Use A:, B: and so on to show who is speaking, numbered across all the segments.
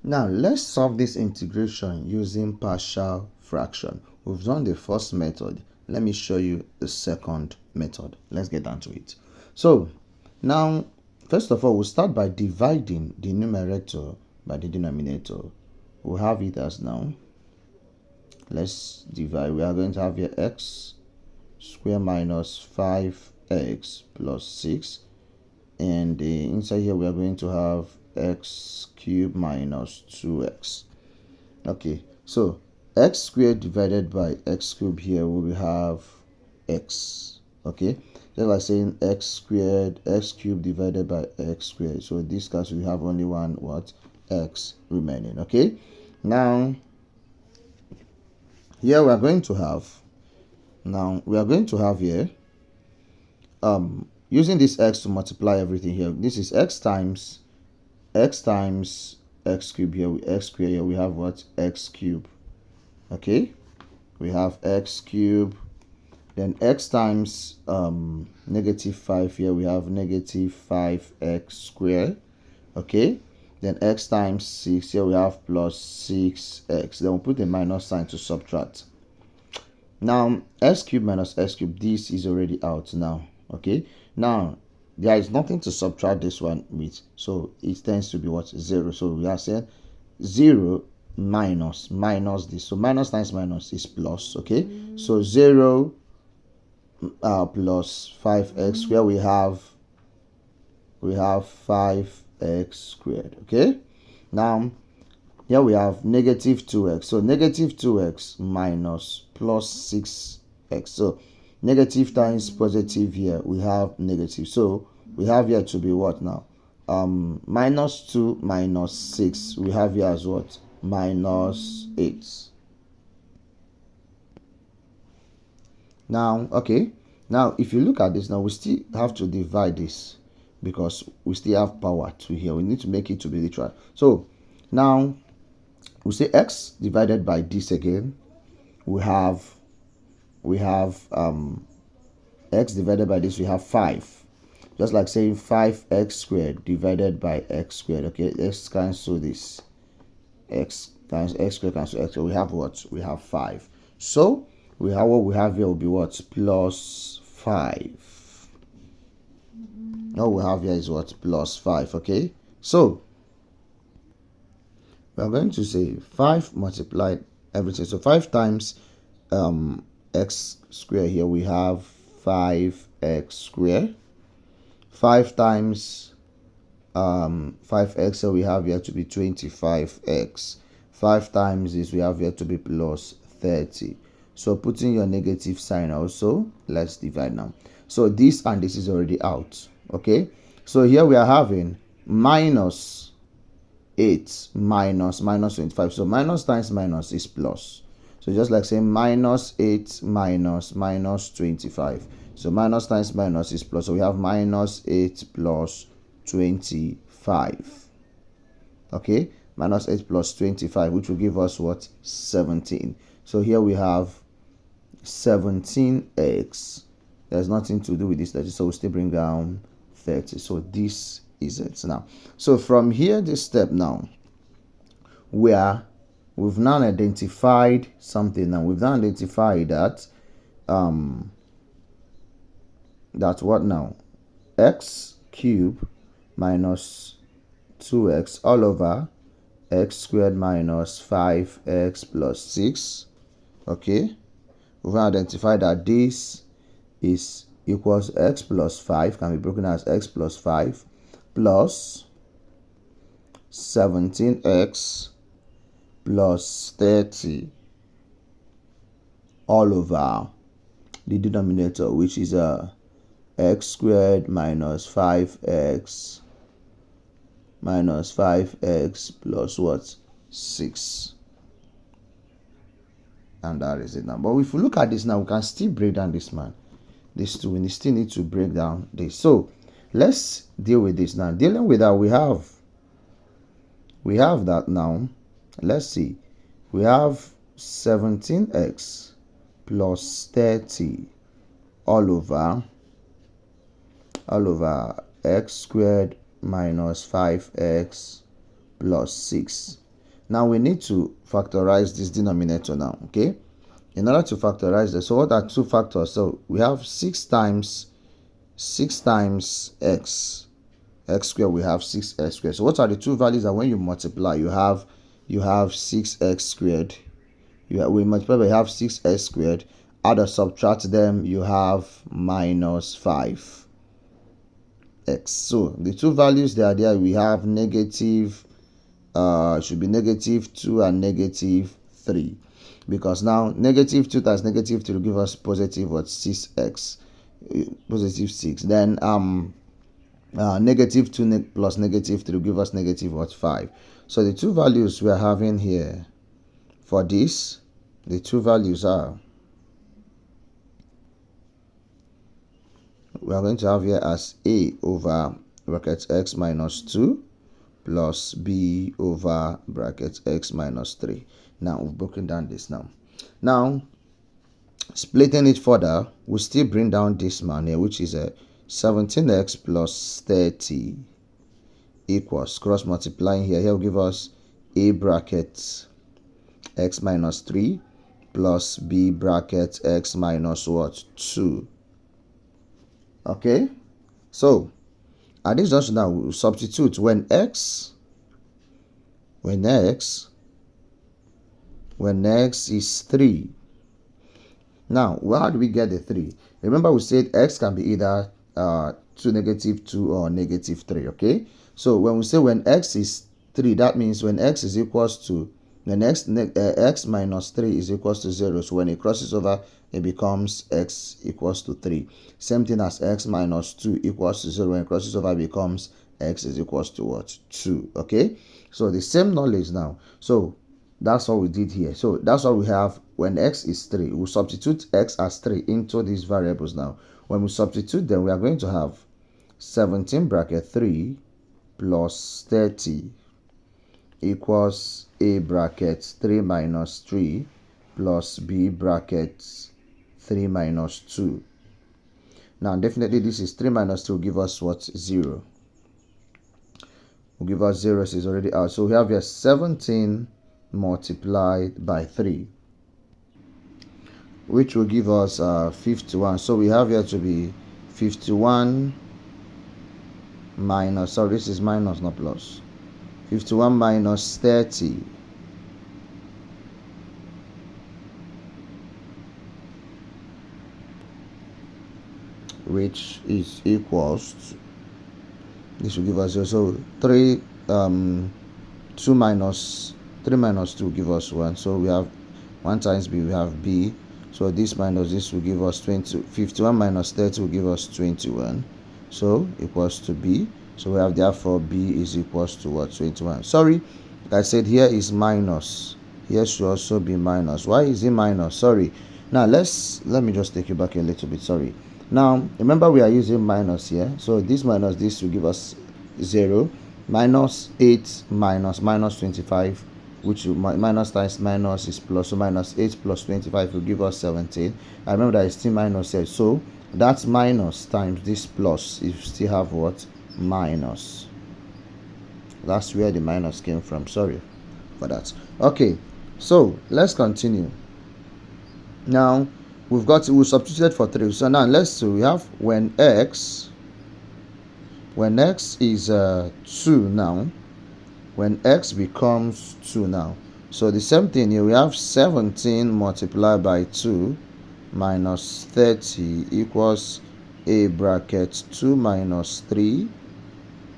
A: Now let's solve this integration using partial fraction. We've done the first method. Let me show you the second method. Let's get down to it. So now, first of all, we'll start by dividing the numerator by the denominator. We'll have it as now. Let's divide. We are going to have here x squared minus 5x plus 6. And inside here we are going to have x cubed minus 2x. Okay, so x squared divided by x cubed, here we will have x. Okay, just like saying x squared, x cubed divided by x squared. So in this case we have only one what? X remaining. Okay, now here we are going to have here using this x to multiply everything here. This is x times x cubed. Here with x squared, here we have what? X cubed. Okay, we have x cubed, then x times negative 5. Here we have negative 5x squared. Okay, then x times 6. Here we have plus 6x. Then we'll put a minus sign to subtract. Now x cubed minus x cubed, this is already out now. Okay, now there is nothing to subtract this one with, so it tends to be what? 0. So we are saying 0 minus this. So minus times minus is plus. Okay, so 0 plus 5x squared, we have 5x squared. Okay, now here we have negative 2x. So negative 2x minus plus 6x. So negative times positive, here we have negative. So we have here to be what now? Minus 2 minus 6. We have here as what? Minus 8. Now, okay. Now, if you look at this, now we still have to divide this because we still have power to here. We need to make it to be literal. So now we say x divided by this again. We have x divided by this. We have 5. Just like saying 5x squared divided by x squared. Okay, x cancel this. X times x squared cancel x. So we have what? We have 5. So we have what we have here will be what? Plus 5. All we have here is what? Plus 5. Okay, so we are going to say 5 multiplied everything. So 5 times x squared, here we have 5x squared. 5 times 5x, so we have here to be 25x. 5 times this, we have here to be plus 30. So putting your negative sign also, let's divide now. So this and this is already out. Okay, so here we are having minus 8 minus 25. So minus times minus is plus. So just like saying minus 8 minus 25. So minus times minus is plus. So we have minus 8 plus 25. Okay, minus 8 plus 25, which will give us what? 17. So here we have 17x. There's nothing to do with this 30, so we'll still bring down 30. So this is it now. So from here, this step now, where we've now identified something. Now we've now identified that that's what now? X cubed minus 2x all over x squared minus 5x plus 6. Okay, we've identified that this is equals x plus 5, can be broken as x plus 5 plus 17x plus 30 all over the denominator, which is x squared minus 5x plus what? 6. And that is it now. But if we look at this now, we can still break down this man. This two, we still need to break down this. So let's deal with this now. Dealing with that, we have that now. Let's see. We have 17x plus 30 all over x squared minus 5x plus 6. Now we need to factorize this denominator now, okay? In order to factorize this, so what are two factors? So we have 6 times x squared, we have 6x squared. So what are the two values that when you multiply, you have 6x squared. We multiply by, you have 6x squared. Add or subtract them, you have minus 5x. So the two values that are there, we have negative, should be negative 2 and negative 3. Because now negative 2 times negative 3 will give us positive 6x, positive 6. Then negative 2 plus negative 3 will give us negative 5. So the two values we are having here for this, the two values are, we are going to have here as a over bracket x minus 2 plus b over bracket x minus 3. Now we've broken down this now. Now splitting it further, we'll still bring down this man here, which is a 17x plus 30 equals, cross multiplying here will give us a bracket x minus 3 plus b bracket x minus 2. Okay, so at this junction now we'll substitute when x is 3. Now how do we get the 3? Remember we said x can be either negative 2 or negative 3. Okay, so when we say when x is 3, that means when x is equals to the next x minus 3 is equals to 0. So when it crosses over, it becomes x equals to 3. Same thing as x minus 2 equals to 0. When it crosses over, it becomes x is equals to 2. Okay, so the same knowledge now. So that's what we did here. So that's what we have when x is 3. We'll substitute x as 3 into these variables now. When we substitute them, we are going to have 17 bracket 3 plus 30 equals a bracket 3 minus 3 plus b bracket 3 minus 2. Now definitely this is 3 minus 2 will give us 0. Will give us 0, so it's already out. So we have here 17 multiplied by 3, which will give us 51. So we have here to be 51 minus, sorry, this is minus not plus, 51 minus 30 which is equals to, this will give us 0. So 2 minus 2 will give us 1. So we have 1 times b, we have b. So this minus this will give us 20. 51 minus 30 will give us 21. So equals to b. So we have therefore b is equals to 21. Sorry, like I said, here is minus. Here should also be minus. Why is it minus? Sorry. Now let me just take you back a little bit. Sorry. Now remember we are using minus here. So this minus this will give us 0. Minus 8 minus 25, which minus times minus is plus. So minus 8 plus 25 will give us 17. I remember that it's still minus here. So that's minus times this plus. You still have what? Minus. That's where the minus came from. Sorry for that. Okay, so let's continue. Now we substituted for 3. So now let's see, we have when x is 2 now, when x becomes 2 now. So the same thing here, we have 17 multiplied by 2 minus 30 equals a bracket 2 minus 3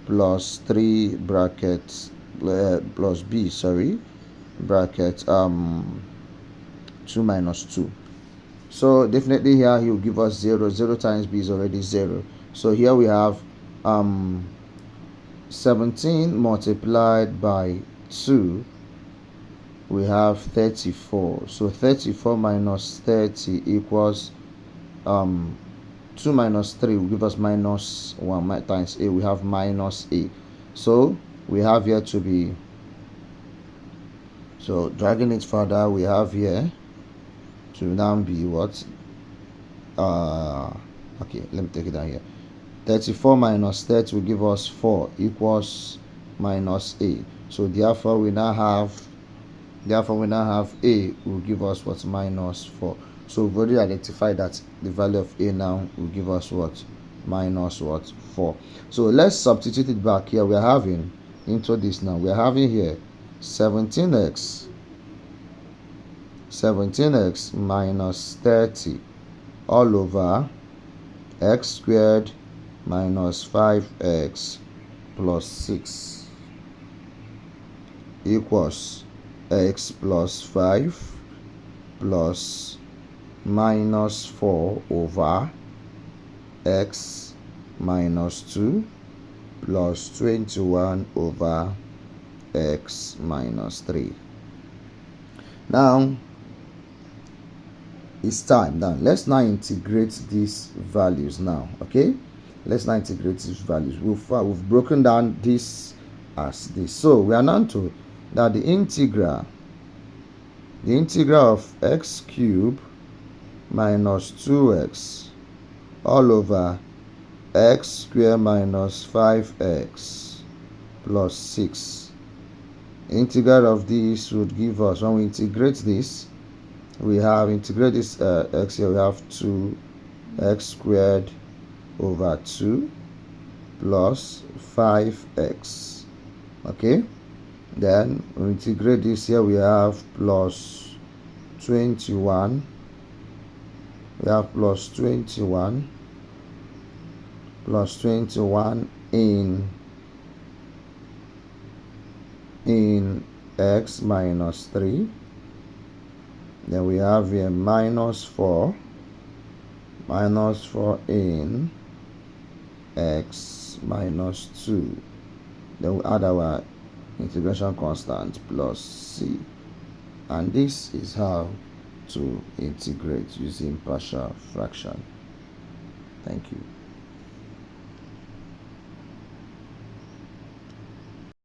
A: plus 3 bracket plus b, sorry, bracket 2 minus 2. So definitely here he will give us 0. 0 times b is already 0. So here we have 17 multiplied by 2, we have 34. So 34 minus 30 equals 2 minus 3 will give us minus 1 times a, we have minus a. So we have here to be, so dragging it further, we have here to now be what? Okay, let me take it down here. 34 minus 30 will give us 4 equals minus a. So therefore we now have Therefore, we now have a will give us what? Minus 4. So we've already identified that the value of a now will give us what? Minus what? 4. So let's substitute it back here. We are having into this now. We are having here 17x minus 30 all over x squared minus 5x plus 6 equals x plus 5 plus minus 4 over x minus 2 plus 21 over x minus 3. Now it's time. Now let's now integrate these values now. Okay, let's now integrate these values. We've broken down this as this. So we are now to that the integral of x cubed minus 2x all over x squared minus 5x plus 6. Integral of this would give us, when we integrate this, we have integrate this x here, we have 2x squared over 2 plus 5x. Okay, then we integrate this here, we have plus 21. We have plus 21 in x minus 3. Then we have here minus 4 in x minus 2. Then we add our integration constant plus c. And this is how to integrate using partial fraction. Thank you.